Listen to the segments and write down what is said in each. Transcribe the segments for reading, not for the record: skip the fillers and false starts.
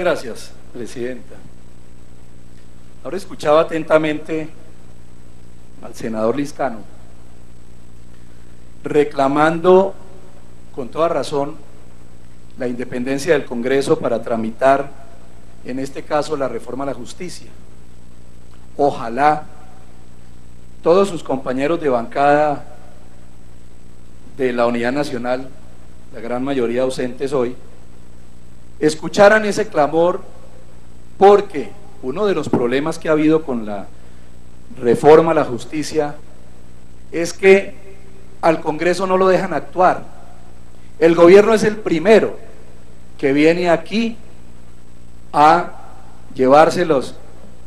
Gracias, presidenta. Ahora escuchaba atentamente al senador Liscano, reclamando con toda razón la independencia del Congreso para tramitar, en este caso, la reforma a la justicia. Ojalá todos sus compañeros de bancada de la Unidad Nacional, la gran mayoría ausentes hoy, escucharan ese clamor, porque uno de los problemas que ha habido con la reforma a la justicia es que al Congreso no lo dejan actuar. El gobierno es el primero que viene aquí a llevarse los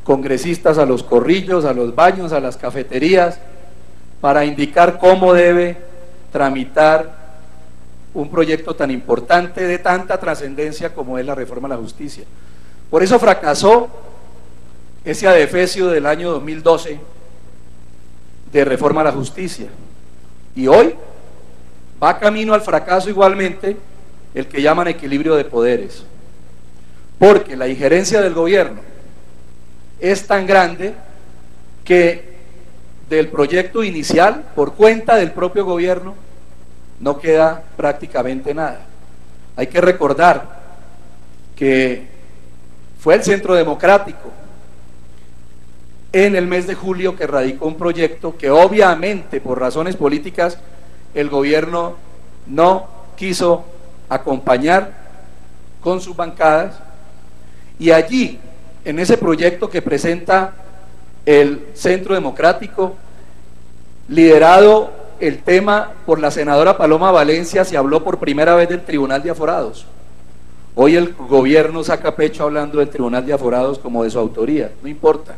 congresistas a los corrillos, a los baños, a las cafeterías, para indicar cómo debe tramitar un proyecto tan importante, de tanta trascendencia como es la reforma a la justicia. Por eso fracasó ese adefesio del año 2012 de reforma a la justicia, y hoy va camino al fracaso igualmente el que llaman equilibrio de poderes, porque la injerencia del gobierno es tan grande que del proyecto inicial, por cuenta del propio gobierno, no queda prácticamente nada. Hay que recordar que fue el Centro Democrático en el mes de julio que radicó un proyecto que obviamente por razones políticas el gobierno no quiso acompañar con sus bancadas, y allí, en ese proyecto que presenta el Centro Democrático, liderado el tema por la senadora Paloma Valencia, se habló por primera vez del Tribunal de Aforados. Hoy el gobierno saca pecho hablando del Tribunal de Aforados como de su autoría, no importa.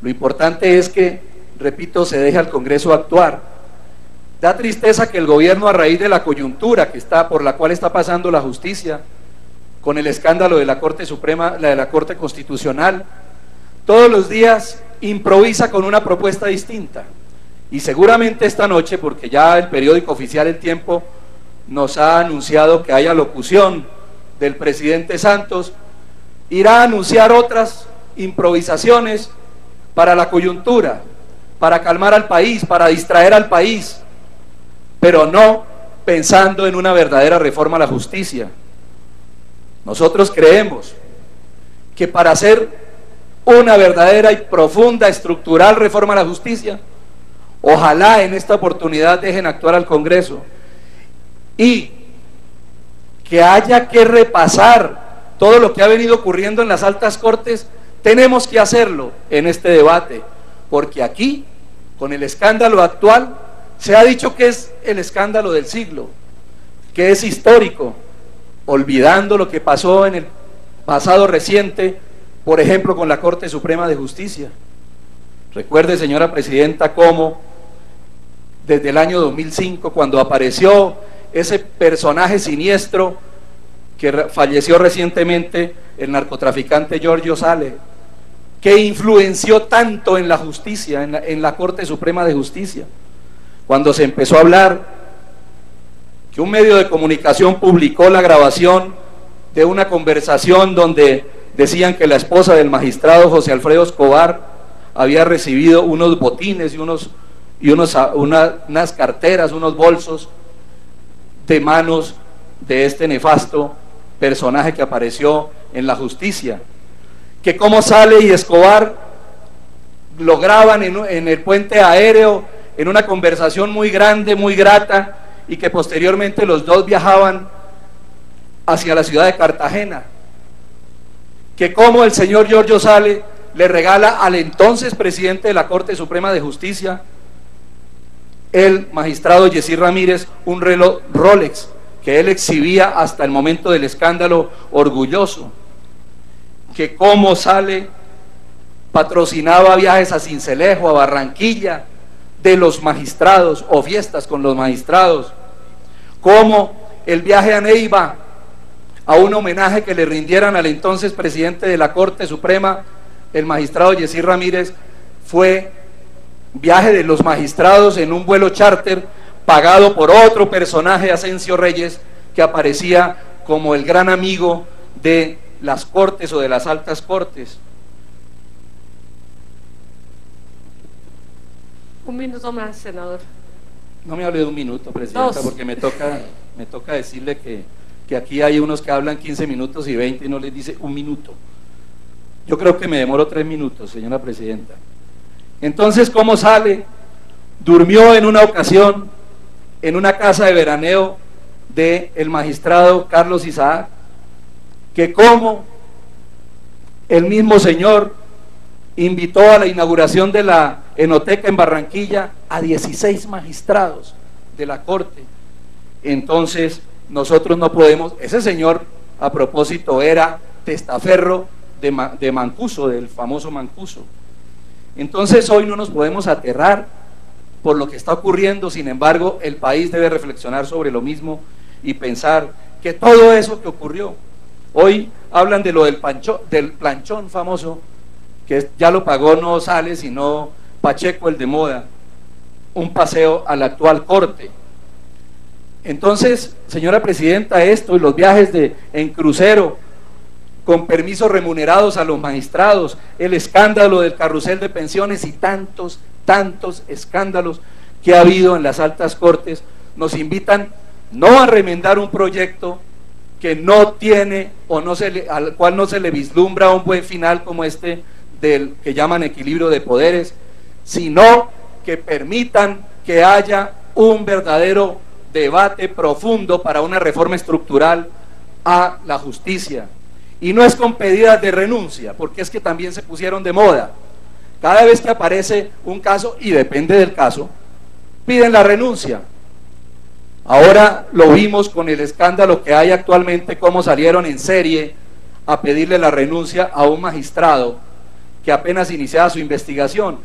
Lo importante es que, repito, se deje al Congreso actuar. Da tristeza que el gobierno, a raíz de la coyuntura por la cual está pasando la justicia, con el escándalo de la Corte Suprema, la de la Corte Constitucional, todos los días improvisa con una propuesta distinta. Y seguramente esta noche, porque ya el periódico oficial El Tiempo nos ha anunciado que hay alocución del presidente Santos, irá a anunciar otras improvisaciones para la coyuntura, para calmar al país, para distraer al país, pero no pensando en una verdadera reforma a la justicia. Nosotros creemos que para hacer una verdadera y profunda, estructural reforma a la justicia, ojalá en esta oportunidad dejen actuar al Congreso, y que haya que repasar todo lo que ha venido ocurriendo en las altas cortes. Tenemos que hacerlo en este debate, porque aquí, con el escándalo actual, se ha dicho que es el escándalo del siglo, que es histórico, olvidando lo que pasó en el pasado reciente, por ejemplo, con la Corte Suprema de Justicia. Recuerde, señora presidenta, cómo desde el año 2005, cuando apareció ese personaje siniestro que falleció recientemente, el narcotraficante Giorgio Sale, que influenció tanto en la justicia, en la Corte Suprema de Justicia, cuando se empezó a hablar que un medio de comunicación publicó la grabación de una conversación donde decían que la esposa del magistrado José Alfredo Escobar había recibido unos botines y unas carteras, unos bolsos de manos de este nefasto personaje que apareció en la justicia, que cómo Sale y Escobar lo graban en el puente aéreo, en una conversación muy grande, muy grata, y que posteriormente los dos viajaban hacia la ciudad de Cartagena, que cómo el señor Giorgio Sale le regala al entonces presidente de la Corte Suprema de Justicia, el magistrado Yesid Ramírez, un reloj Rolex que él exhibía hasta el momento del escándalo orgulloso, que cómo Sale patrocinaba viajes a Sincelejo, a Barranquilla, de los magistrados, o fiestas con los magistrados, como el viaje a Neiva, a un homenaje que le rindieran al entonces presidente de la Corte Suprema, el magistrado Yesid Ramírez, fue viaje de los magistrados en un vuelo charter pagado por otro personaje, Asensio Reyes, que aparecía como el gran amigo de las Cortes o de las altas Cortes. Un minuto más, senador. No me hable de un minuto, presidenta, porque me toca decirle que aquí hay unos que hablan 15 minutos y 20 y no les dice un minuto. Yo creo que me demoro 3 minutos, señora presidenta. Entonces, ¿cómo sale? Durmió en una ocasión en una casa de veraneo del magistrado Carlos Isaac, que como el mismo señor invitó a la inauguración de la Enoteca en Barranquilla a 16 magistrados de la Corte. Entonces nosotros no podemos, ese señor a propósito era testaferro de Mancuso, del famoso Mancuso. Entonces hoy no nos podemos aterrar por lo que está ocurriendo. Sin embargo, el país debe reflexionar sobre lo mismo y pensar que todo eso que ocurrió, hoy hablan de lo del planchón famoso, que ya lo pagó no Sales sino Pacheco, el de moda, un paseo a la actual Corte. Entonces, señora presidenta, esto y los viajes en crucero con permisos remunerados a los magistrados, el escándalo del carrusel de pensiones y tantos escándalos que ha habido en las altas Cortes, nos invitan no a remendar un proyecto que no tiene o al cual no se le vislumbra un buen final como este del que llaman equilibrio de poderes, sino que permitan que haya un verdadero debate profundo para una reforma estructural a la justicia. Y no es con pedidas de renuncia, porque es que también se pusieron de moda. Cada vez que aparece un caso, y depende del caso, piden la renuncia. Ahora lo vimos con el escándalo que hay actualmente, cómo salieron en serie a pedirle la renuncia a un magistrado que apenas iniciaba su investigación,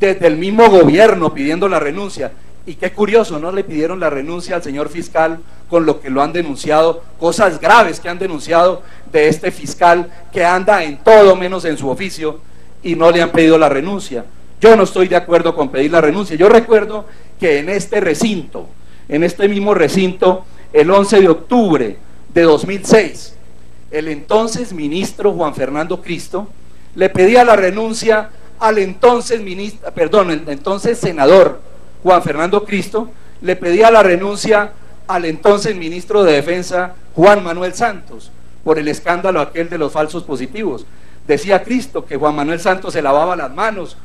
desde el mismo gobierno pidiendo la renuncia. Y qué curioso, no le pidieron la renuncia al señor fiscal con lo que lo han denunciado, cosas graves que han denunciado de este fiscal que anda en todo menos en su oficio, y no le han pedido la renuncia. Yo no estoy de acuerdo con pedir la renuncia. Yo recuerdo que en este recinto, en este mismo recinto, el 11 de octubre de 2006, el entonces ministro Juan Fernando Cristo le pedía la renuncia al entonces el entonces senador Juan Fernando Cristo, le pedía la renuncia al entonces ministro de Defensa Juan Manuel Santos por el escándalo aquel de los falsos positivos. Decía Cristo que Juan Manuel Santos se lavaba las manos,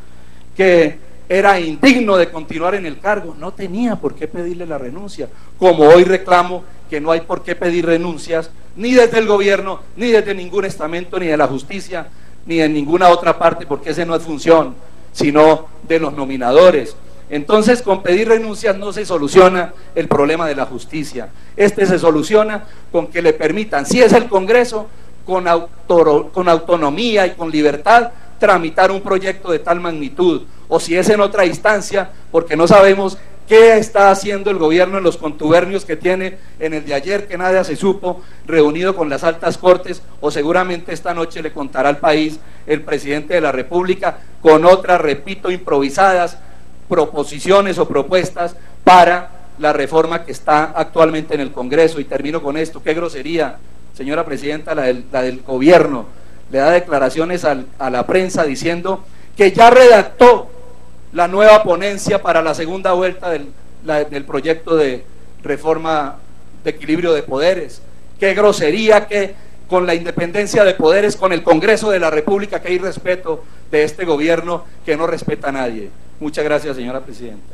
que era indigno de continuar en el cargo. No tenía por qué pedirle la renuncia, como hoy reclamo que no hay por qué pedir renuncias ni desde el gobierno, ni desde ningún estamento, ni de la justicia, ni de ninguna otra parte, porque ese no es función sino de los nominadores. Entonces, con pedir renuncias no se soluciona el problema de la justicia. Este se soluciona con que le permitan, si es el Congreso, con autonomía y con libertad, tramitar un proyecto de tal magnitud, o si es en otra instancia, porque no sabemos qué está haciendo el gobierno en los contubernios que tiene en el de ayer, que nada se supo, reunido con las altas Cortes, o seguramente esta noche le contará al país el presidente de la República, con otras, repito, improvisadas proposiciones o propuestas para la reforma que está actualmente en el Congreso. Y termino con esto: qué grosería, señora presidenta, la del gobierno. Le da declaraciones a la prensa diciendo que ya redactó la nueva ponencia para la segunda vuelta del proyecto de reforma de equilibrio de poderes. Qué grosería, que con la independencia de poderes, con el Congreso de la República, que hay respeto de este gobierno que no respeta a nadie. Muchas gracias, señora presidenta.